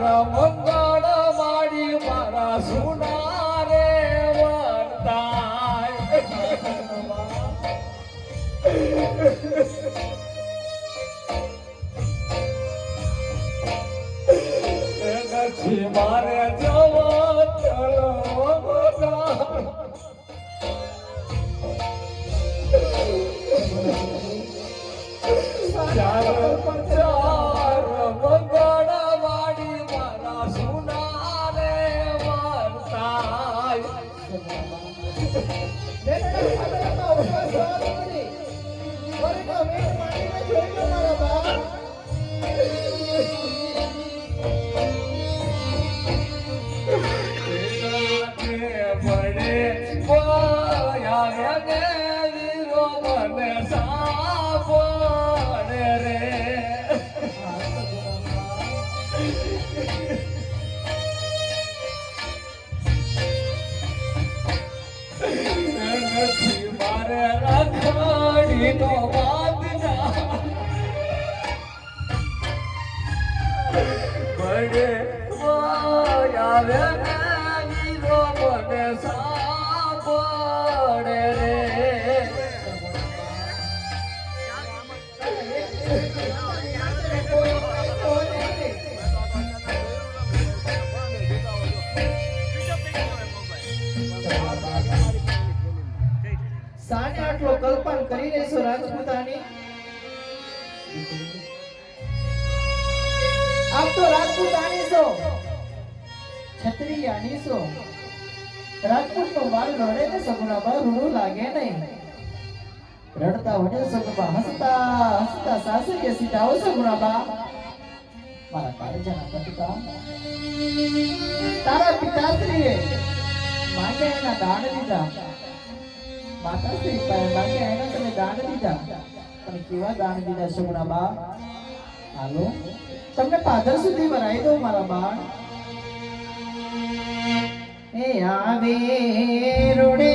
મંગળ માડી મારા સુના રે વર્તાય નથી મારે જવો ચલો ચાર મંગળ વાડી મારા સુના રે વર્તાય મારે રાખડી નો વાદના બડે આવે વીરો મને સાંભળે રે સાને આટલો કલ્પન કરી રહેશો રાજપૂતાની આપ તો રાજપૂતાની છો છત્રીયાની છો રાજપૂત તો મારું રડે ને સગુણાબા રૂડું લાગે નહીં રડતા વડે સગુણા હસતા હસતા સાસરીએ સીધા આવો સગુણાબા મારા કાળજાના પિતા તારા પિતાશ્રીએ માંગે એના દાન દીધા માતાશ્રી માંગે એના તમે દાન દીધા પણ કેવા દાન દીધા સગુણાબા હાલો તમને પાદર સુધી વરાઈ દો મારા બાળ એ આવે રોડે